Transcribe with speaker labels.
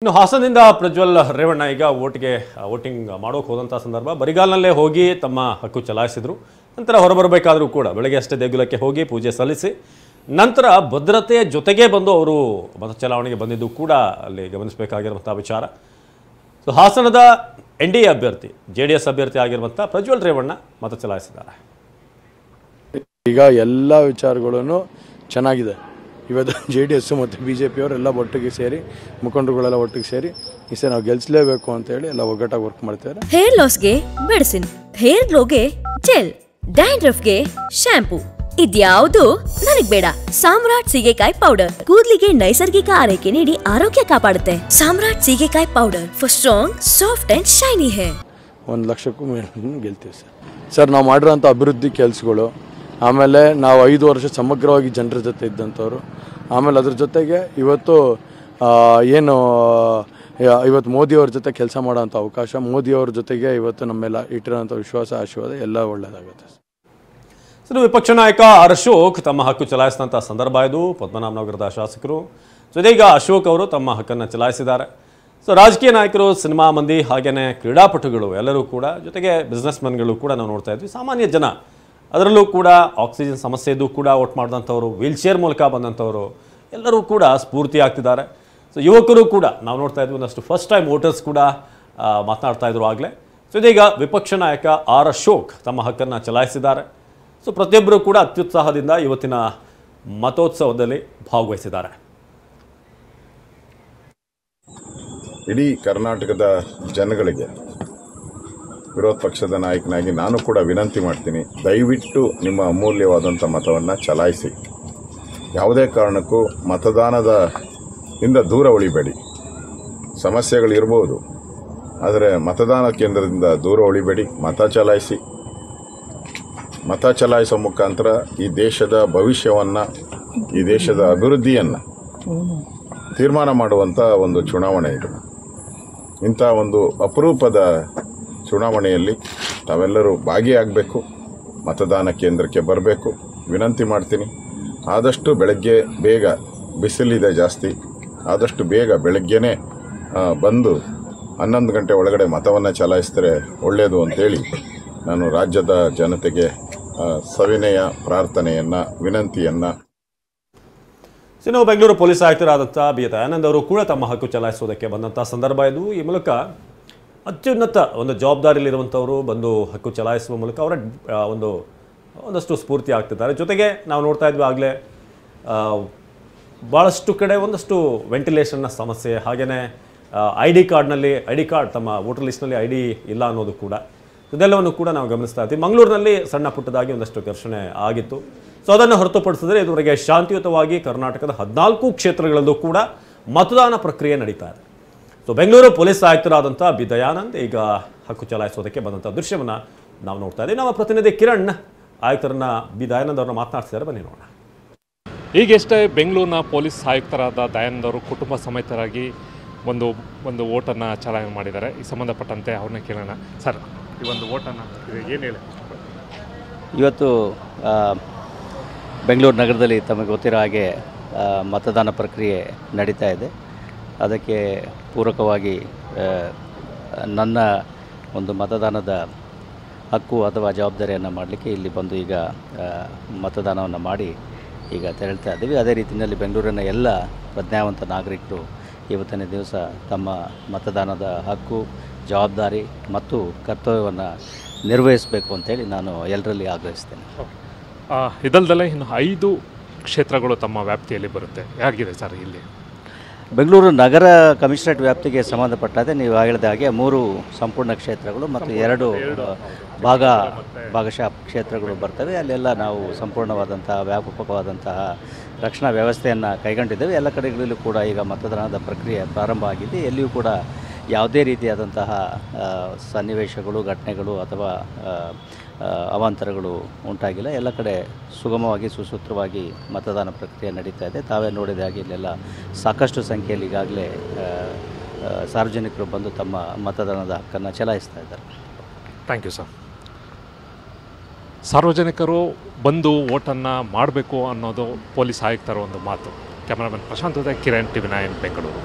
Speaker 1: ಇನ್ನು ಹಾಸನದಿಂದ ಪ್ರಜ್ವಲ್ ರೇವಣ್ಣ ಈಗ ವೋಟಿಂಗ್ ಮಾಡೋಕೆ ಹೋದಂಥ ಸಂದರ್ಭ ಬರಿಗಾಲ್ನಲ್ಲೇ ಹೋಗಿ ತಮ್ಮ ಹಕ್ಕು ಚಲಾಯಿಸಿದ್ರು. ನಂತರ ಹೊರಬರಬೇಕಾದರೂ ಕೂಡ ಬೆಳಗ್ಗೆ ಅಷ್ಟೇ ದೇಗುಲಕ್ಕೆ ಹೋಗಿ ಪೂಜೆ ಸಲ್ಲಿಸಿ ನಂತರ ಭದ್ರತೆಯ ಜೊತೆಗೆ ಬಂದು ಅವರು ಮತ ಚಲಾವಣೆಗೆ ಬಂದಿದ್ದು ಕೂಡ ಅಲ್ಲಿ ಗಮನಿಸಬೇಕಾಗಿರುವಂಥ ವಿಚಾರ. ಸೊ ಹಾಸನದ NDA ಅಭ್ಯರ್ಥಿ JDS ಅಭ್ಯರ್ಥಿ ಆಗಿರುವಂಥ ಪ್ರಜ್ವಲ್ ರೇವಣ್ಣ ಮತ ಚಲಾಯಿಸಿದ್ದಾರೆ.
Speaker 2: ಈಗ ಎಲ್ಲ ವಿಚಾರಗಳನ್ನು ಚೆನ್ನಾಗಿದೆ. ಇವತ್ತು JDS ಮತ್ತು BJP ಅವರೆಲ್ಲ ಒಟ್ಟಿಗೆ ಸೇರಿ ಮುಖಂಡರುಗಳೆಲ್ಲ ಒಟ್ಟಿಗೆ ಸೇರಿ ಈ ಸರಿ ನಾವು ಗೆಲ್ಲಿಸಲೇಬೇಕು ಅಂತ ಹೇಳಿ ಎಲ್ಲ ಒಗ್ಗಟ್ಟಾಗಿ ವರ್ಕ್ ಮಾಡ್ತಾರೆ.
Speaker 3: ಹೇರ್ ಲಾಸ್ಗೆ ಮೆಡಿಸಿನ್, ಹೇರ್ ಗ್ಲೋಗೆ ಜೆಲ್, ಡ್ಯಾಂಡ್ರಫ್ಗೆ ಶಾಂಪೂ, ಇದ್ಯಾವುದು ನನಗ್ ಬೇಡ. ಸಾಮ್ರಾಟ್ ಸೀಗೆಕಾಯಿ ಪೌಡರ್ ಕೂದಲಿಗೆ ನೈಸರ್ಗಿಕ ಆರೈಕೆ ನೀಡಿ ಆರೋಗ್ಯ ಕಾಪಾಡುತ್ತೆ. Samrat Seegekai powder for strong, soft and shiny hair.
Speaker 2: 1 ಲಕ್ಷಕ್ಕೂ ಮೇಲೆ ಗೆಲ್ತೀವಿ ಸರ್. ನಾವು ಮಾಡಿರೋಂಥ ಅಭಿವೃದ್ಧಿ ಕೆಲಸಗಳು, ಆಮೇಲೆ ನಾವು 5 ವರ್ಷ ಸಮಗ್ರವಾಗಿ ಜನರ ಜೊತೆ ಇದ್ದಂಥವ್ರು, ಆಮೇಲೆ ಅದ್ರ ಜೊತೆಗೆ ಇವತ್ತು ಇವತ್ತು ಮೋದಿಯವ್ರ ಜೊತೆ ಕೆಲಸ ಮಾಡೋಂಥ ಅವಕಾಶ, ಮೋದಿಯವ್ರ ಜೊತೆಗೆ ಇವತ್ತು ನಮ್ಮೆಲ್ಲ ಇಟ್ಟಿರೋಂಥ ವಿಶ್ವಾಸ ಆಶೀರ್ವಾದ ಎಲ್ಲ ಒಳ್ಳೆಯದಾಗುತ್ತೆ.
Speaker 1: ಸರ್, ವಿಪಕ್ಷ ನಾಯಕ ಆರ್ ಅಶೋಕ್ ತಮ್ಮ ಹಕ್ಕು ಚಲಾಯಿಸಿದಂಥ ಸಂದರ್ಭ ಇದು. ಪದ್ಮನಾಭನಗರದ ಶಾಸಕರು ಜೊತೆಗೆ ಅಶೋಕ್ ಅವರು ತಮ್ಮ ಹಕ್ಕನ್ನು ಚಲಾಯಿಸಿದ್ದಾರೆ. ಸೊ ರಾಜಕೀಯ ನಾಯಕರು, ಸಿನಿಮಾ ಮಂದಿ, ಹಾಗೆಯೇ ಕ್ರೀಡಾಪಟುಗಳು ಎಲ್ಲರೂ ಕೂಡ, ಜೊತೆಗೆ ಬಿಸ್ನೆಸ್ ಮೆನ್ಗಳು ಕೂಡ ನಾವು ನೋಡ್ತಾ ಇದ್ವಿ. ಸಾಮಾನ್ಯ ಜನ ಅದರಲ್ಲೂ ಕೂಡ ಆಕ್ಸಿಜನ್ ಸಮಸ್ಯೆ ಇದ್ದು ಕೂಡ ವೋಟ್ ಮಾಡಿದಂಥವ್ರು, ವೀಲ್ಚೇರ್ ಮೂಲಕ ಬಂದಂಥವರು ಎಲ್ಲರೂ ಕೂಡ ಸ್ಫೂರ್ತಿ ಆಗ್ತಿದ್ದಾರೆ. ಸೊ ಯುವಕರು ಕೂಡ ನಾವು ನೋಡ್ತಾ ಇದ್ವಿ, ಒಂದಷ್ಟು ಫಸ್ಟ್ ಟೈಮ್ ವೋಟರ್ಸ್ ಕೂಡ ಮಾತನಾಡ್ತಾ ಇದ್ರು ಆಗಲೇ. ಸೊ ಇದೀಗ ವಿಪಕ್ಷ ನಾಯಕ ಆರ್ ಅಶೋಕ್ ತಮ್ಮ ಹಕ್ಕನ್ನು ಚಲಾಯಿಸಿದ್ದಾರೆ. ಸೊ ಪ್ರತಿಯೊಬ್ಬರು ಕೂಡ ಅತ್ಯುತ್ಸಾಹದಿಂದ ಇವತ್ತಿನ ಮತೋತ್ಸವದಲ್ಲಿ ಭಾಗವಹಿಸಿದ್ದಾರೆ.
Speaker 4: ಇಡೀ ಕರ್ನಾಟಕದ ಜನಗಳಿಗೆ ವಿರೋಧ ಪಕ್ಷದ ನಾಯಕನಾಗಿ ನಾನು ಕೂಡ ವಿನಂತಿ ಮಾಡ್ತೀನಿ, ದಯವಿಟ್ಟು ನಿಮ್ಮ ಅಮೂಲ್ಯವಾದಂಥ ಮತವನ್ನು ಚಲಾಯಿಸಿ. ಯಾವುದೇ ಕಾರಣಕ್ಕೂ ಮತದಾನದಿಂದ ದೂರ ಉಳಿಬೇಡಿ. ಸಮಸ್ಯೆಗಳಿರ್ಬೋದು, ಆದರೆ ಮತದಾನ ಕೇಂದ್ರದಿಂದ ದೂರ ಉಳಿಬೇಡಿ. ಮತ ಚಲಾಯಿಸಿ. ಮತ ಚಲಾಯಿಸೋ ಮುಖಾಂತರ ಈ ದೇಶದ ಭವಿಷ್ಯವನ್ನು, ಈ ದೇಶದ ಅಭಿವೃದ್ಧಿಯನ್ನು ತೀರ್ಮಾನ ಮಾಡುವಂಥ ಒಂದು ಚುನಾವಣೆ ಇದು. ಇಂಥ ಒಂದು ಅಪರೂಪದ ಚುನಾವಣೆಯಲ್ಲಿ ತಾವೆಲ್ಲರೂ ಭಾಗಿಯಾಗಬೇಕು, ಮತದಾನ ಕೇಂದ್ರಕ್ಕೆ ಬರಬೇಕು ವಿನಂತಿ ಮಾಡ್ತೀನಿ. ಆದಷ್ಟು ಬೆಳಗ್ಗೆ ಬೇಗ, ಬಿಸಿಲಿದೆ ಜಾಸ್ತಿ, ಆದಷ್ಟು ಬೇಗ ಬೆಳಗ್ಗೆನೇ ಬಂದು 11 ಗಂಟೆ ಒಳಗಡೆ ಮತವನ್ನು ಚಲಾಯಿಸಿದರೆ ಒಳ್ಳೆಯದು ಅಂತೇಳಿ ನಾನು ರಾಜ್ಯದ ಜನತೆಗೆ ಸವಿನಯ ಪ್ರಾರ್ಥನೆಯನ್ನು, ವಿನಂತಿಯನ್ನು.
Speaker 1: ಇನ್ನು ಬೆಂಗಳೂರು ಪೊಲೀಸ್ ಆಯುಕ್ತರಾದಂಥ ಬಿ ದಯಾನಂದ್ ಅವರು ಕೂಡ ತಮ್ಮ ಹಕ್ಕು ಚಲಾಯಿಸೋದಕ್ಕೆ ಬಂದಂಥ ಸಂದರ್ಭ ಇದು. ಈ ಮೂಲಕ ಅತ್ಯುನ್ನತ ಒಂದು ಜವಾಬ್ದಾರಿಯಲ್ಲಿರುವಂಥವರು ಬಂದು ಹಕ್ಕು ಚಲಾಯಿಸುವ ಮೂಲಕ ಅವರ ಒಂದಷ್ಟು ಸ್ಫೂರ್ತಿ ಆಗ್ತಿದ್ದಾರೆ. ಜೊತೆಗೆ ನಾವು ನೋಡ್ತಾ ಇದ್ವಿ ಆಗಲೇ ಭಾಳಷ್ಟು ಕಡೆ ಒಂದಷ್ಟು ವೆಂಟಿಲೇಷನ್ನ ಸಮಸ್ಯೆ, ಹಾಗೆಯೇ ಐ ಡಿ ಕಾರ್ಡ್ ತಮ್ಮ ವೋಟರ್ ಲಿಸ್ಟ್ನಲ್ಲಿ ID ಇಲ್ಲ ಅನ್ನೋದು ಕೂಡ, ಇದೆಲ್ಲವನ್ನು ಕೂಡ ನಾವು ಗಮನಿಸ್ತಾ ಇದ್ದೀವಿ. ಮಂಗಳೂರಿನಲ್ಲಿ ಸಣ್ಣ ಪುಟ್ಟದಾಗಿ ಒಂದಷ್ಟು ಘರ್ಷಣೆ ಆಗಿತ್ತು. ಸೊ ಅದನ್ನು ಹೊರತುಪಡಿಸಿದರೆ ಇದುವರೆಗೆ ಶಾಂತಿಯುತವಾಗಿ ಕರ್ನಾಟಕದ 14 ಕ್ಷೇತ್ರಗಳಲ್ಲೂ ಕೂಡ ಮತದಾನ ಪ್ರಕ್ರಿಯೆ ನಡೀತಾ ಇದೆ. ಸೊ ಬೆಂಗಳೂರು ಪೊಲೀಸ್ ಆಯುಕ್ತರಾದಂಥ ಬಿ ದಯಾನಂದ್ ಈಗ ಹಕ್ಕು ಚಲಾಯಿಸೋದಕ್ಕೆ ಬಂದಂಥ ದೃಶ್ಯವನ್ನು ನಾವು ನೋಡ್ತಾ ಇದ್ದೀವಿ. ನಮ್ಮ ಪ್ರತಿನಿಧಿ ಕಿರಣ್ ಆಯುಕ್ತರನ್ನ ಬಿ ದಯಾನಂದ್ ಅವ್ರನ್ನ ಮಾತನಾಡ್ತಿದ್ದಾರೆ, ಬನ್ನಿ ನೋಡೋಣ.
Speaker 5: ಈಗಷ್ಟೇ ಬೆಂಗಳೂರಿನ ಪೊಲೀಸ್ ಆಯುಕ್ತರಾದ ದಯಾನಂದ್ ಅವರು ಕುಟುಂಬ ಸಮೇತರಾಗಿ ಒಂದು ಓಟನ್ನು ಚಲಾವಣೆ ಮಾಡಿದ್ದಾರೆ. ಈ ಸಂಬಂಧಪಟ್ಟಂತೆ ಅವ್ರನ್ನ ಕೇಳೋಣ. ಸರ್, ಈ ಒಂದು ಓಟನ್ನು ಏನು ಹೇಳಿ?
Speaker 6: ಇವತ್ತು ಬೆಂಗಳೂರು ನಗರದಲ್ಲಿ ತಮಗೆ ಗೊತ್ತಿರೋ ಹಾಗೆ ಮತದಾನ ಪ್ರಕ್ರಿಯೆ ನಡೀತಾ ಇದೆ. ಅದಕ್ಕೆ ಪೂರಕವಾಗಿ ನನ್ನ ಒಂದು ಮತದಾನದ ಹಕ್ಕು ಅಥವಾ ಜವಾಬ್ದಾರಿಯನ್ನು ಮಾಡಲಿಕ್ಕೆ ಇಲ್ಲಿ ಬಂದು ಈಗ ಮತದಾನವನ್ನು ಮಾಡಿ ಈಗ ತೆರಳ್ತಾ ಇದ್ದೀವಿ. ಅದೇ ರೀತಿಯಲ್ಲಿ ಬೆಂಗಳೂರಿನ ಎಲ್ಲ ಪ್ರಜ್ಞಾವಂತ ನಾಗರಿಕರು ಇವತ್ತಿನ ದಿವಸ ತಮ್ಮ ಮತದಾನದ ಹಕ್ಕು, ಜವಾಬ್ದಾರಿ ಮತ್ತು ಕರ್ತವ್ಯವನ್ನು ನಿರ್ವಹಿಸಬೇಕು ಅಂತೇಳಿ ನಾನು ಎಲ್ಲರಲ್ಲಿ ಆಗ್ರಹಿಸ್ತೇನೆ.
Speaker 5: ಇದಲ್ದಲ್ಲೇ ಇನ್ನು 5 ಕ್ಷೇತ್ರಗಳು ತಮ್ಮ ವ್ಯಾಪ್ತಿಯಲ್ಲಿ ಬರುತ್ತೆ. ಹೇಗಿದೆ ಸರ್ ಇಲ್ಲಿ?
Speaker 6: ಬೆಂಗಳೂರು ನಗರ ಕಮಿಷನರೇಟ್ ವ್ಯಾಪ್ತಿಗೆ ಸಂಬಂಧಪಟ್ಟಂತೆ ನೀವು ಹೇಳಿದ ಹಾಗೆ 3 ಸಂಪೂರ್ಣ ಕ್ಷೇತ್ರಗಳು ಮತ್ತು 2 ಭಾಗಶಃ ಕ್ಷೇತ್ರಗಳು ಬರ್ತವೆ. ಅಲ್ಲೆಲ್ಲ ನಾವು ಸಂಪೂರ್ಣವಾದಂತಹ ವ್ಯಾಪಕವಾದಂತಹ ರಕ್ಷಣಾ ವ್ಯವಸ್ಥೆಯನ್ನು ಕೈಗೊಂಡಿದ್ದೇವೆ. ಎಲ್ಲ ಕಡೆಗಳಲ್ಲೂ ಕೂಡ ಈಗ ಮತದಾನದ ಪ್ರಕ್ರಿಯೆ ಪ್ರಾರಂಭ ಆಗಿದೆ. ಎಲ್ಲಿಯೂ ಕೂಡ ಯಾವುದೇ ರೀತಿಯಾದಂತಹ ಸನ್ನಿವೇಶಗಳು, ಘಟನೆಗಳು ಅಥವಾ ಅವಾಂತರಗಳು ಉಂಟಾಗಿಲ್ಲ. ಎಲ್ಲ ಕಡೆ ಸುಗಮವಾಗಿ ಸುಸೂತ್ರವಾಗಿ ಮತದಾನ ಪ್ರಕ್ರಿಯೆ ನಡೀತಾ ಇದೆ. ತಾವೇ ನೋಡಿದ ಹಾಗೆ ಇಲ್ಲೆಲ್ಲ ಸಾಕಷ್ಟು ಸಂಖ್ಯೆಯಲ್ಲಿ ಈಗಾಗಲೇ ಸಾರ್ವಜನಿಕರು ಬಂದು ತಮ್ಮ ಮತದಾನದ ಹಕ್ಕನ್ನು ಚಲಾಯಿಸ್ತಾ ಇದ್ದಾರೆ.
Speaker 5: Thank you sir. ಸಾರ್ವಜನಿಕರು ಬಂದು ವೋಟನ್ನು ಮಾಡಬೇಕು ಅನ್ನೋದು ಪೊಲೀಸ್ ಆಯುಕ್ತರ ಒಂದು ಮಾತು. ಕ್ಯಾಮರಾಮನ್ ಪ್ರಶಾಂತ್ ಜೊತೆ ಕಿರಣ್, TV9 ಬೆಂಗಳೂರು.